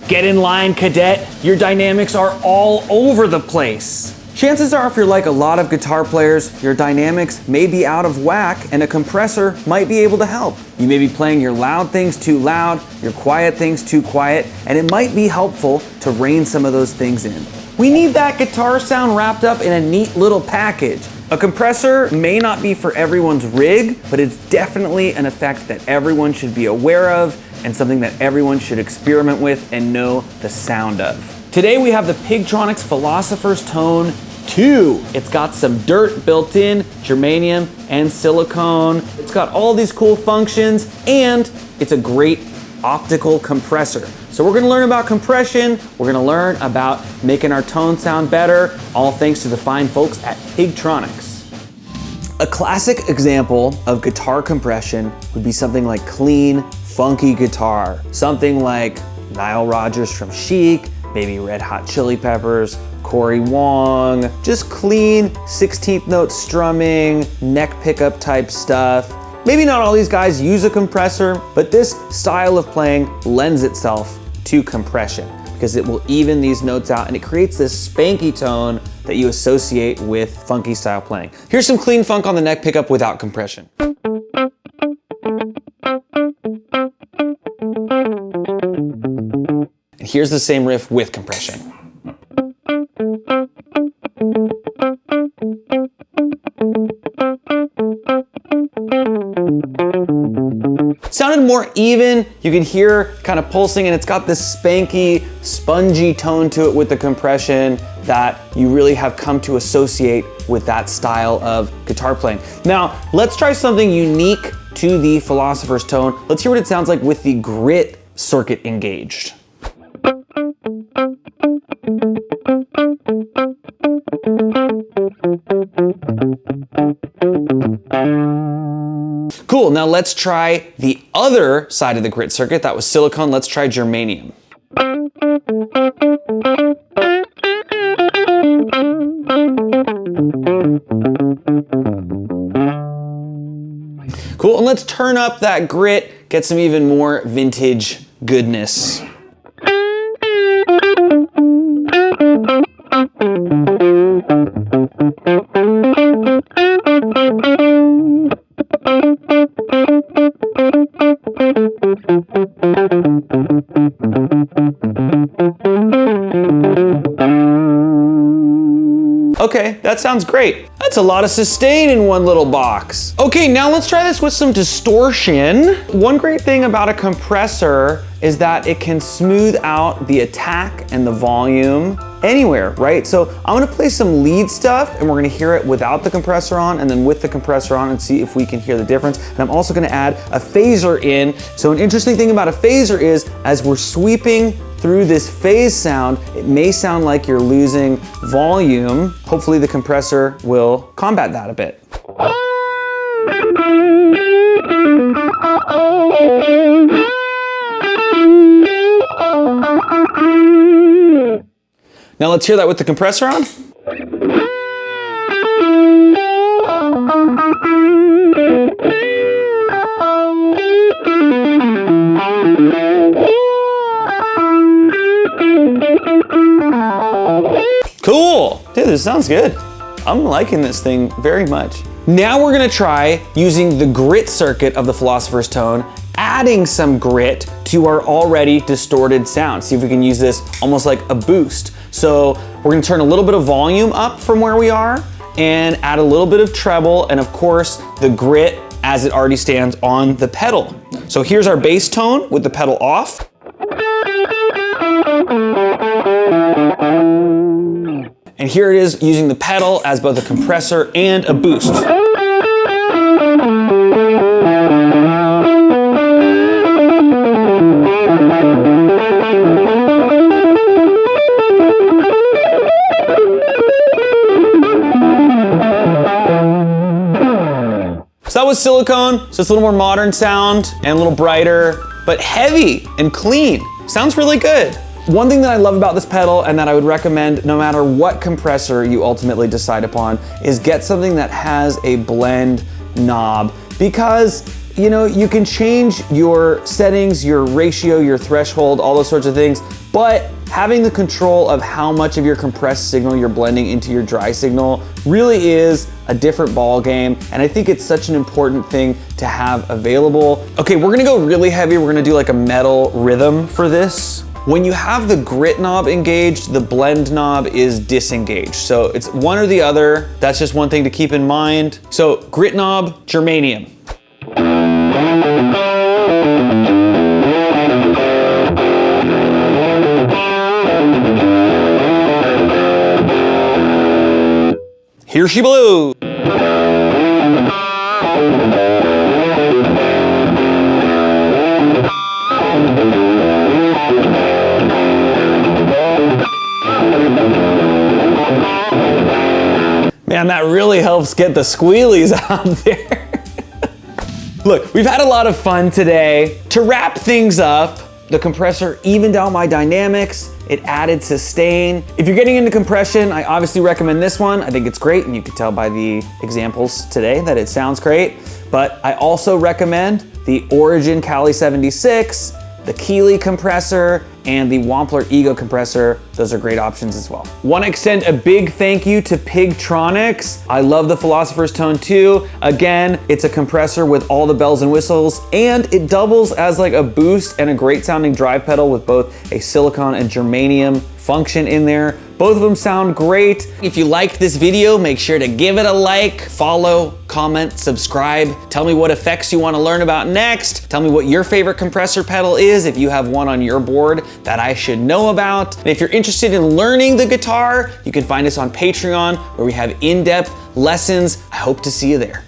Get in line, cadet. Your dynamics are all over the place. Chances are, if you're like a lot of guitar players, your dynamics may be out of whack and a compressor might be able to help. You may be playing your loud things too loud, your quiet things too quiet, and it might be helpful to rein some of those things in. We need that guitar sound wrapped up in a neat little package. A compressor may not be for everyone's rig, but it's definitely an effect that everyone should be aware of and something that everyone should experiment with and know the sound of. Today we have the Pigtronix Philsophers Tone 2. It's got some dirt built in, germanium and silicone. It's got all these cool functions and it's a great optical compressor. So we're gonna learn about compression, we're gonna learn about making our tone sound better, all thanks to the fine folks at Pigtronix. A classic example of guitar compression would be something like clean, funky guitar. Something like Nile Rodgers from Chic, maybe Red Hot Chili Peppers, Corey Wong, just clean 16th note strumming, neck pickup type stuff. Maybe not all these guys use a compressor, but this style of playing lends itself to compression because it will even these notes out and it creates this spanky tone that you associate with funky style playing. Here's some clean funk on the neck pickup without compression. And here's the same riff with compression. Sounded more even, you can hear kind of pulsing and it's got this spanky, spongy tone to it with the compression that you really have come to associate with that style of guitar playing. Now, let's try something unique to the Philosopher's Tone. Let's hear what it sounds like with the grit circuit engaged. Cool, now let's try the other side of the grit circuit. That was silicone, let's try germanium. Cool, and let's turn up that grit, get some even more vintage goodness. Okay, that sounds great. That's a lot of sustain in one little box. Okay, now let's try this with some distortion. One great thing about a compressor is that it can smooth out the attack and the volume anywhere, right? So I'm gonna play some lead stuff and we're gonna hear it without the compressor on and then with the compressor on and see if we can hear the difference. And I'm also gonna add a phaser in. So an interesting thing about a phaser is as we're sweeping through this phase sound, it may sound like you're losing volume. Hopefully the compressor will combat that a bit. Now let's hear that with the compressor on. Cool, dude, this sounds good. I'm liking this thing very much. Now we're gonna try using the grit circuit of the Philosopher's Tone, adding some grit to our already distorted sound. See if we can use this almost like a boost. So we're gonna turn a little bit of volume up from where we are and add a little bit of treble and of course the grit as it already stands on the pedal. So here's our bass tone with the pedal off. And here it is using the pedal as both a compressor and a boost. So that was silicone, so it's a little more modern sound and a little brighter, but heavy and clean. Sounds really good. One thing that I love about this pedal and that I would recommend no matter what compressor you ultimately decide upon is get something that has a blend knob because you know, you can change your settings, your ratio, your threshold, all those sorts of things, but having the control of how much of your compressed signal you're blending into your dry signal really is a different ball game, and I think it's such an important thing to have available. Okay, we're gonna go really heavy. We're gonna do like a metal rhythm for this. When you have the grit knob engaged, the blend knob is disengaged. So it's one or the other. That's just one thing to keep in mind. So grit knob, germanium. Here she blows. Man, that really helps get the squealies out there. Look, we've had a lot of fun today. To wrap things up, the compressor evened out my dynamics. It added sustain. If you're getting into compression, I obviously recommend this one. I think it's great, and you can tell by the examples today that it sounds great. But I also recommend the Origin Kali 76, the Keeley compressor, and the Wampler Ego compressor. Those are great options as well. Want to extend a big thank you to Pigtronix. I love the Philsophers Tone 2. Again, it's a compressor with all the bells and whistles, and it doubles as like a boost and a great sounding drive pedal with both a silicone and germanium function in there. Both of them sound great. If you liked this video, make sure to give it a like, follow, comment, subscribe. Tell me what effects you want to learn about next. Tell me what your favorite compressor pedal is if you have one on your board that I should know about. And if you're interested in learning the guitar, you can find us on Patreon where we have in-depth lessons. I hope to see you there.